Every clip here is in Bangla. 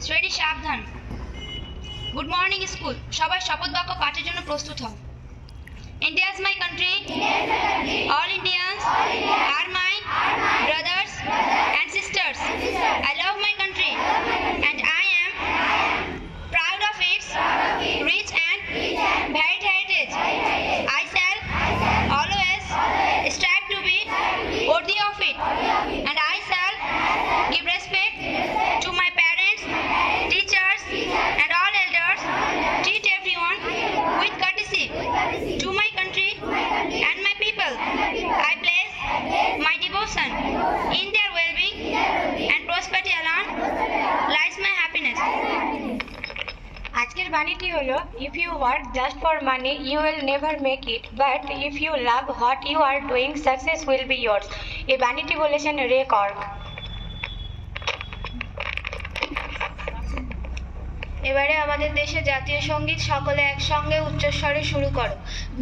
শ্রেণী সাবধান। Good morning school. সবাই শপথ বাক্য পাঠের জন্য প্রস্তুত হও। India is my country. All Indians are my brothers and sisters. I love my country and I am proud of its rich and varied heritage. I shall always strive to be worthy of it, and I shall give respect to my parents, teachers, and all elders. Treat everyone with courtesy. To my country and my people, I place my devotion. In their well-being and prosperity alone lies my happiness. আজকের বাণীটি হলো, if you work just for money you will never make it, but if you love what you are doing success will be yours. এই বাণীটি বলেছেন রে কর্ক। এবারে আমাদের দেশে জাতীয় সঙ্গীত সকলে একসঙ্গে উচ্চস্বরে শুরু করো।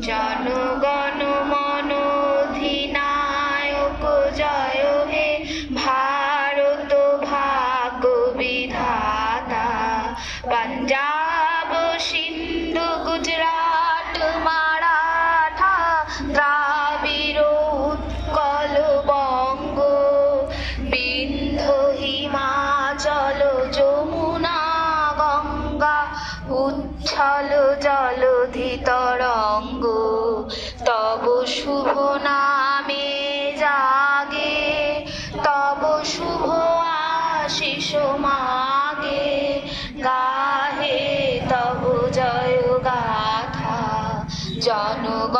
জনগণ মন অধিনায়ক জয় হে ভারত ভাগ্য বিধাতা, পাঞ্জাব সিন্ধু গুজরাট মারাঠা দ্রাবিড় উৎকল বঙ্গ, বিন্ধ্য হিমাচল যমুনা গঙ্গা উচ্ছল জলধি তরঙ্গ, তব শুভ নামে জাগে তব শুভ আশিস মাগে, গাহে তব জয় গাথা জনগণ